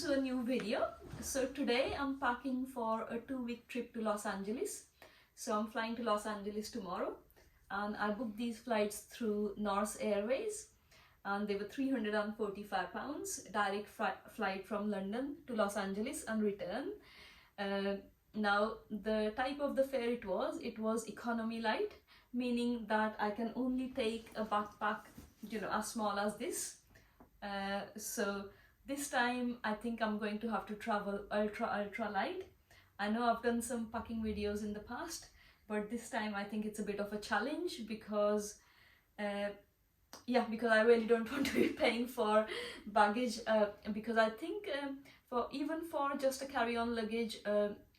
to a new video. So today I'm packing for a 2-week trip to Los Angeles. So I'm flying to Los Angeles tomorrow, and I booked these flights through Norse Airways, and they were £345 direct flight from London to Los Angeles and return. Now the type of the fare it was economy light, meaning that I can only take a backpack, as small as this. So this time I think I'm going to have to travel ultra light. I know I've done some packing videos in the past, but this time I think it's a bit of a challenge because because I really don't want to be paying for baggage, because I think for just a carry-on luggage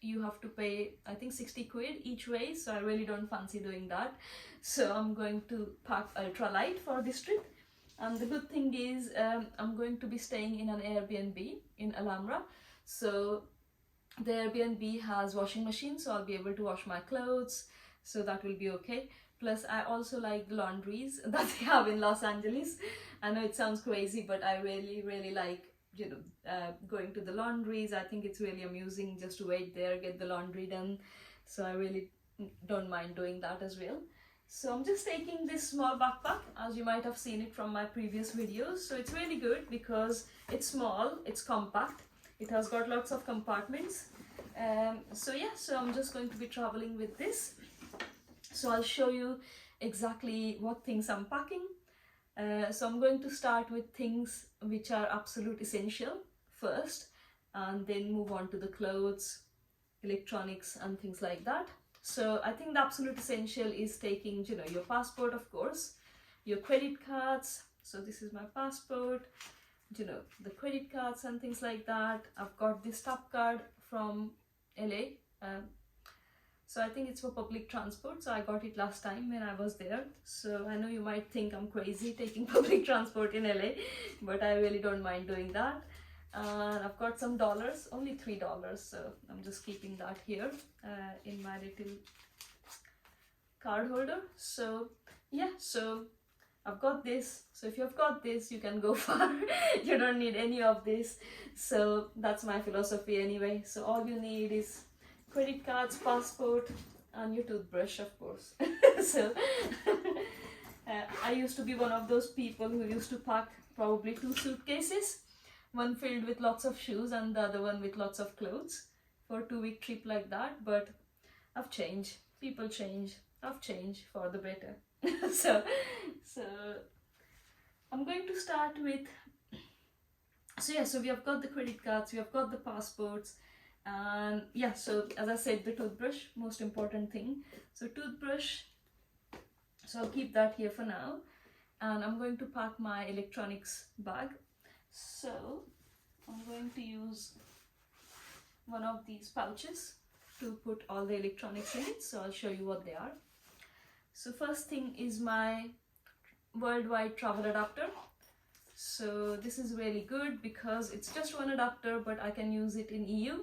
you have to pay, I think, 60 quid each way, so I really don't fancy doing that. So I'm going to pack ultra light for this trip. And the good thing is I'm going to be staying in an Airbnb in Alhambra. So the Airbnb has washing machine, so I'll be able to wash my clothes, so that will be okay. Plus I also like the laundries that they have in Los Angeles. I know it sounds crazy, but I really like going to the laundries. I think it's really amusing just to wait there, get the laundry done. So I really don't mind doing that as well. So I'm just taking this small backpack, as you might have seen it from my previous videos. So it's really good because it's small, it's compact, it has got lots of compartments. So I'm just going to be traveling with this. So I'll show you exactly what things I'm packing. So I'm going to start with things which are absolute essential first, and then move on to the clothes, electronics and things like that. So I think the absolute essential is taking, your passport, of course, your credit cards. So this is my passport, the credit cards and things like that. I've got this tap card from LA. So I think it's for public transport. So I got it last time when I was there. So I know you might think I'm crazy taking public transport in LA, but I really don't mind doing that. And I've got some dollars, only $3, so I'm just keeping that here in my little card holder. So so I've got this. So if you've got this, you can go far. You don't need any of this. So that's my philosophy anyway. So all you need is credit cards, passport, and your toothbrush, of course. So I used to be one of those people who used to pack probably 2 suitcases, one filled with lots of shoes and the other one with lots of clothes for a 2-week trip like that. But I've changed, people change, I've changed for the better. so I'm going to start with, so we have got the credit cards, we have got the passports, and so as I said, the toothbrush, most important thing. So toothbrush, so I'll keep that here for now, and I'm going to pack my electronics bag. So I'm going to use one of these pouches to put all the electronics in it. So I'll show you what they are. So first thing is my worldwide travel adapter. So this is really good because it's just one adapter, but I can use it in EU,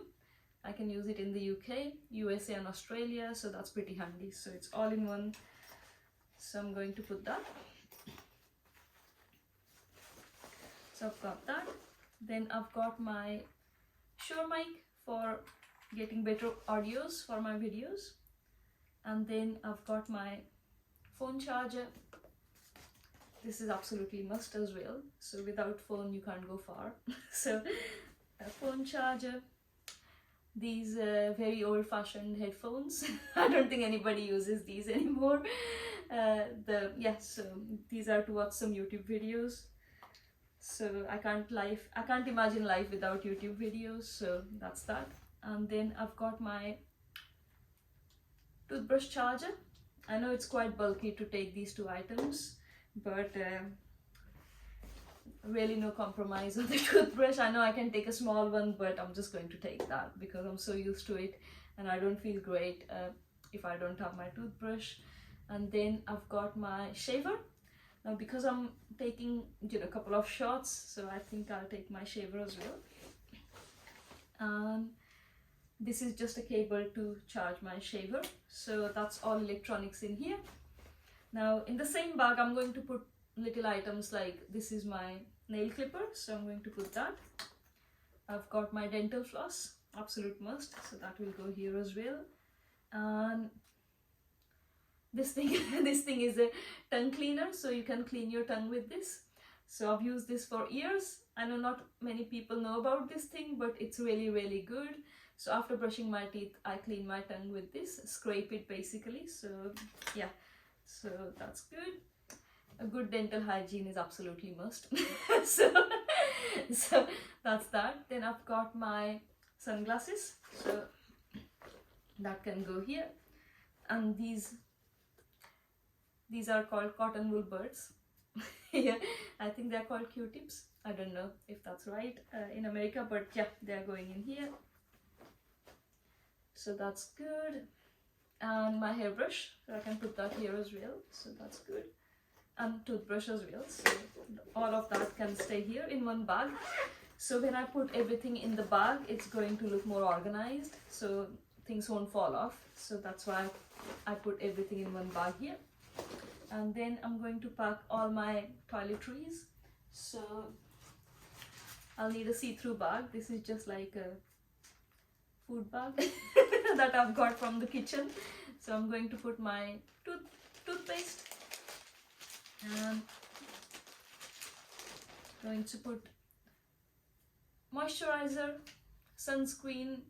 I can use it in the UK, USA and Australia, so that's pretty handy. So it's all in one. So I'm going to put that. So I've got that. Then I've got my Shure mic for getting better audios for my videos. And then I've got my phone charger. This is absolutely must as well. So without phone you can't go far. So a phone charger. These very old-fashioned headphones. I don't think anybody uses these anymore. So these are to watch some YouTube videos. So I can't imagine life without YouTube videos, so that's that. And then I've got my toothbrush charger. I know it's quite bulky to take these 2 items, but really no compromise on the toothbrush. I know I can take a small one, but I'm just going to take that because I'm so used to it, and I don't feel great if I don't have my toothbrush. And then I've got my shaver. Now because I'm taking a couple of shots, so I think I'll take my shaver as well. And this is just a cable to charge my shaver. So that's all electronics in here. Now in the same bag I'm going to put little items like, this is my nail clipper, so I'm going to put that. I've got my dental floss, absolute must, so that will go here as well. And this thing this thing is a tongue cleaner, so you can clean your tongue with this. So I've used this for years. I know not many people know about this thing, but it's really, really good. So after brushing my teeth, I clean my tongue with this, scrape it basically. So yeah, so that's good. A good dental hygiene is absolutely must. so that's that. Then I've got my sunglasses, so that can go here. And these are called cotton wool birds. Yeah, I think they're called Q-tips. I don't know if that's right in America, but yeah, they're going in here. So that's good. And my hairbrush, so I can put that here as well, so that's good. And toothbrush as well, so all of that can stay here in one bag. So when I put everything in the bag, it's going to look more organized, so things won't fall off. So that's why I put everything in one bag here. And then I'm going to pack all my toiletries. So I'll need a see-through bag. This is just like a food bag that I've got from the kitchen. So I'm going to put my toothpaste, and going to put moisturizer, sunscreen.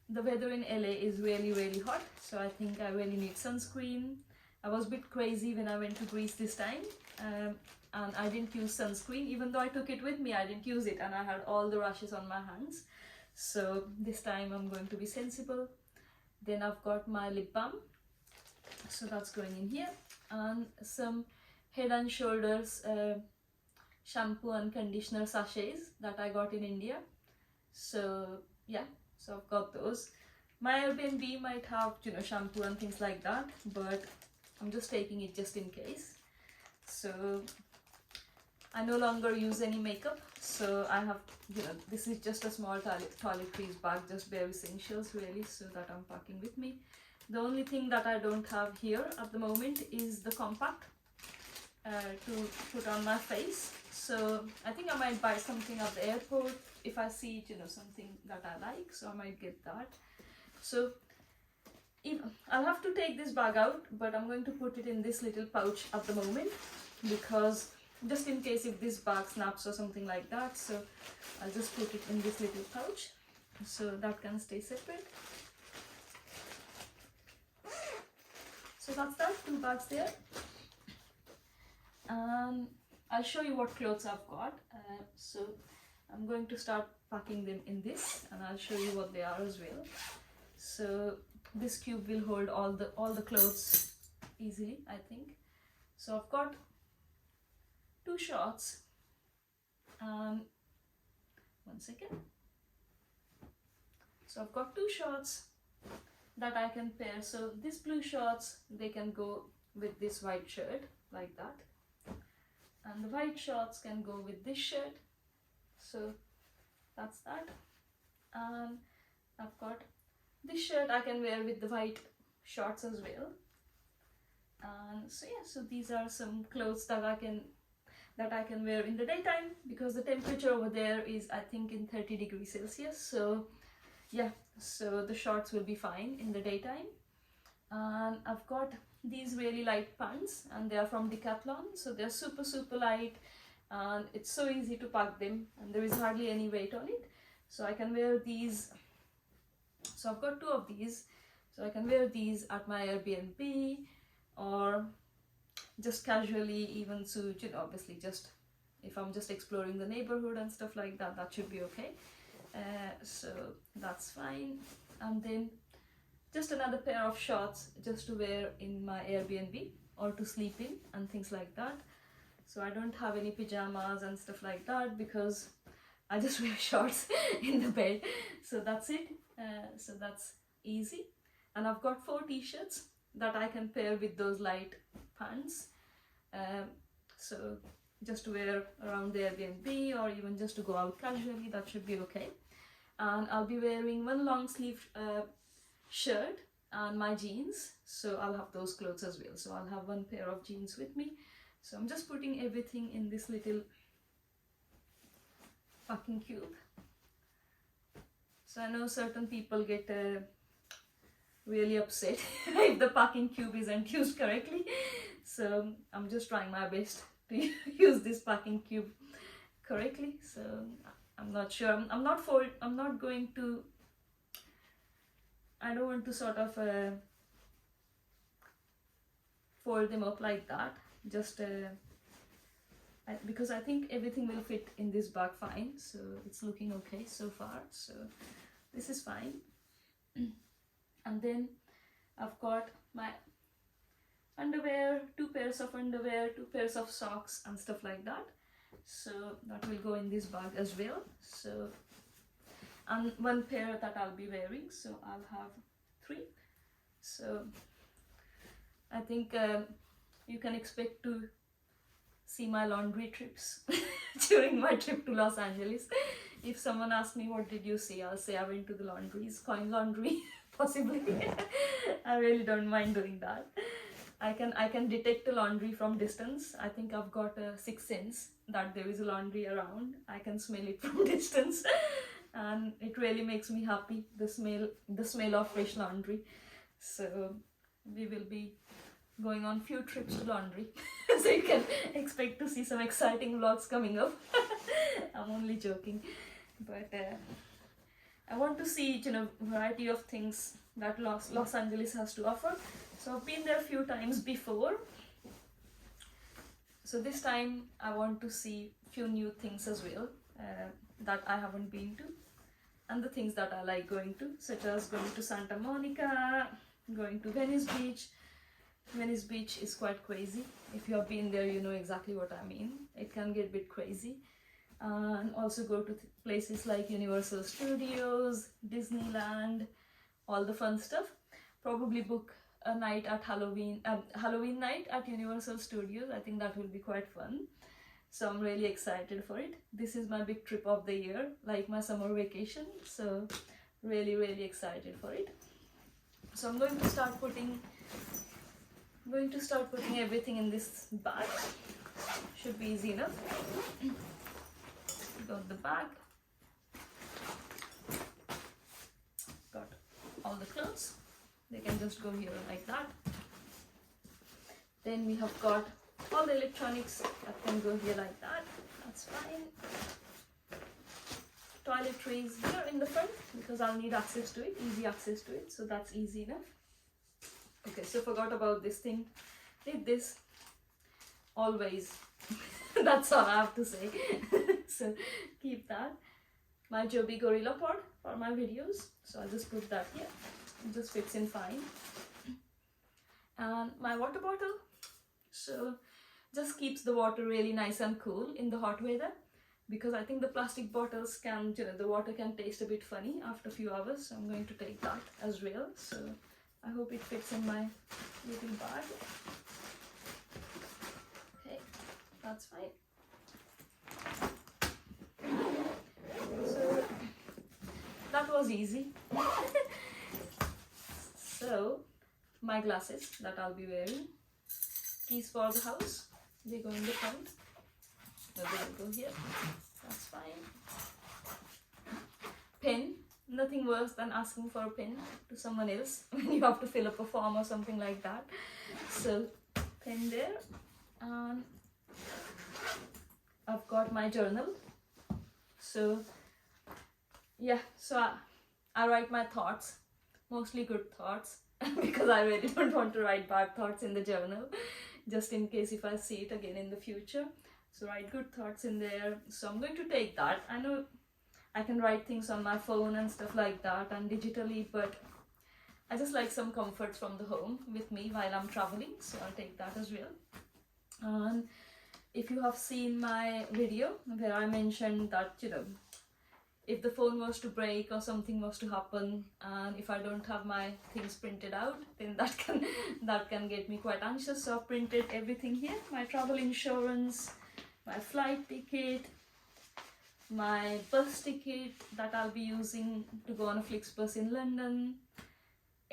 The weather in LA is really, really hot, so I think I really need sunscreen. I was a bit crazy when I went to Greece this time, and I didn't use sunscreen. Even though I took it with me, I didn't use it, and I had all the rashes on my hands. So this time I'm going to be sensible. Then I've got my lip balm, so that's going in here, and some Head and Shoulders shampoo and conditioner sachets that I got in India. So yeah, so I've got those. My Airbnb might have, you know, shampoo and things like that, but I'm just taking it just in case. So I no longer use any makeup, so I have, you know, this is just a small toiletries bag, just bare essentials really, so that I'm packing with me. The only thing that I don't have here at the moment is the compact to put on my face. So I think I might buy something at the airport if I see, you know, something that I like, so I might get that. So I'll have to take this bag out, but I'm going to put it in this little pouch at the moment, because just in case if this bag snaps or something like that, so I'll just put it in this little pouch so that can stay separate. So that's that, 2 bags there. I'll show you what clothes I've got. So I'm going to start packing them in this, and I'll show you what they are as well. So this cube will hold all the clothes easily, I think. So I've got 2 shorts. One second. So I've got 2 shorts that I can pair. So these blue shorts, they can go with this white shirt like that, and the white shorts can go with this shirt. So that's that. And I've got this shirt I can wear with the white shorts as well. And so yeah, so these are some clothes that I can wear in the daytime, because the temperature over there is, I think, in 30 degrees Celsius. So yeah, so the shorts will be fine in the daytime. And I've got these really light pants, and they are from Decathlon, so they're super light, and it's so easy to pack them, and there is hardly any weight on it. So I can wear these. So I've got 2 of these, so I can wear these at my Airbnb, or just casually, even suit, you know, obviously just if I'm just exploring the neighborhood and stuff like that, that should be okay. So that's fine. And then just another pair of shorts just to wear in my Airbnb or to sleep in and things like that. So I don't have any pajamas and stuff like that, because I just wear shorts in the bed. So that's it. So that's easy. And I've got 4 t-shirts that I can pair with those light pants. So just to wear around the Airbnb, or even just to go out casually, that should be okay. And I'll be wearing 1 long sleeve shirt and my jeans, so I'll have those clothes as well. So I'll have 1 pair of jeans with me. So I'm just putting everything in this little packing cube. So I know certain people get really upset if the packing cube isn't used correctly. So I'm just trying my best to use this packing cube correctly. So I'm not sure. I'm not going to. I don't want to sort of fold them up like that. Just because I think everything will fit in this bag fine. So it's looking okay so far. So this is fine. And then I've got my underwear, 2 pairs of underwear, 2 pairs of socks and stuff like that. So that will go in this bag as well. So, and 1 pair that I'll be wearing, so I'll have 3. So I think you can expect to see my laundry trips during my trip to Los Angeles. If someone asks me what did you see, I'll say I went to the laundries, coin laundry, possibly. I really don't mind doing that. I can detect a laundry from distance. I think I've got a 6th sense that there is a laundry around. I can smell it from distance, and it really makes me happy, the smell of fresh laundry. So we will be going on few trips to laundry. So you can expect to see some exciting vlogs coming up. I'm only joking, but I want to see, you know, variety of things that Los Angeles has to offer. So I've been there a few times before. So this time I want to see few new things as well that I haven't been to, and the things that I like going to, such as going to Santa Monica, going to Venice Beach. Venice Beach is quite crazy. If you have been there, you know exactly what I mean. It can get a bit crazy. And also go to places like Universal Studios, Disneyland, all the fun stuff. Probably book a night at Halloween night at Universal Studios. I think that will be quite fun. So I'm really excited for it. This is my big trip of the year, like my summer vacation. So really excited for it. So I'm going to start putting everything in this bag. Should be easy enough. Got the bag. Got all the clothes. They can just go here like that. Then we have got all the electronics that can go here like that. That's fine. Toiletries here in the front because I'll need access to it, easy access to it. So that's easy enough. Okay, so forgot about this thing. Need this always. That's all I have to say. So keep that. My Joby Gorilla Pod for my videos. So I'll just put that here. It just fits in fine. And my water bottle. So just keeps the water really nice and cool in the hot weather. Because I think the plastic bottles can, you know, the water can taste a bit funny after a few hours. So I'm going to take that as well. So I hope it fits in my little bag. Okay, that's fine. So that was easy. So my glasses that I'll be wearing, keys for the house, they go in the front. No, they'll go here. That's fine. Pen. Nothing worse than asking for a pen to someone else when you have to fill up a form or something like that. So pen there. And I've got my journal. So yeah, so I write my thoughts, mostly good thoughts, because I really don't want to write bad thoughts in the journal, just in case if I see it again in the future. So write good thoughts in there. So I'm going to take that. I know I can write things on my phone and stuff like that and digitally, but I just like some comforts from the home with me while I'm traveling. So I'll take that as well. And if you have seen my video where I mentioned that, you know, if the phone was to break or something was to happen and if I don't have my things printed out, then that can get me quite anxious. So I've printed everything here, my travel insurance, my flight ticket, my bus ticket that I'll be using to go on a Flixbus in London,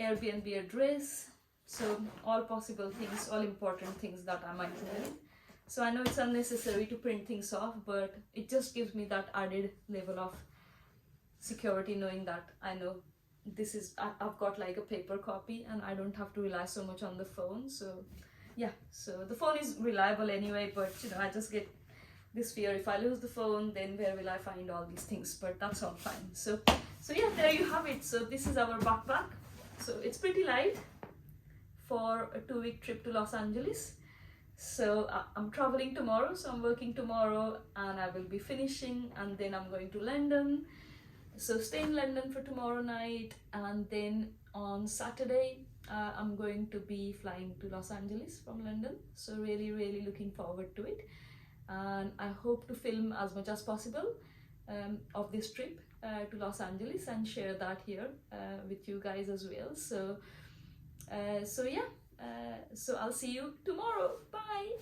Airbnb address, so all possible things, all important things that I might need. So I know it's unnecessary to print things off, but it just gives me that added level of security knowing that I know this is, I've got like a paper copy and I don't have to rely so much on the phone. So yeah, so the phone is reliable anyway, but you know, I just get this fear, if I lose the phone, then where will I find all these things? But that's all fine. So yeah, there you have it. So this is our backpack. So it's pretty light for a 2-week trip to Los Angeles. So I'm traveling tomorrow, so I'm working tomorrow and I will be finishing, and then I'm going to London. So stay in London for tomorrow night, and then on Saturday I'm going to be flying to Los Angeles from London. So really looking forward to it, and I hope to film as much as possible of this trip to Los Angeles and share that here with you guys as well. So yeah, so I'll see you tomorrow. Bye.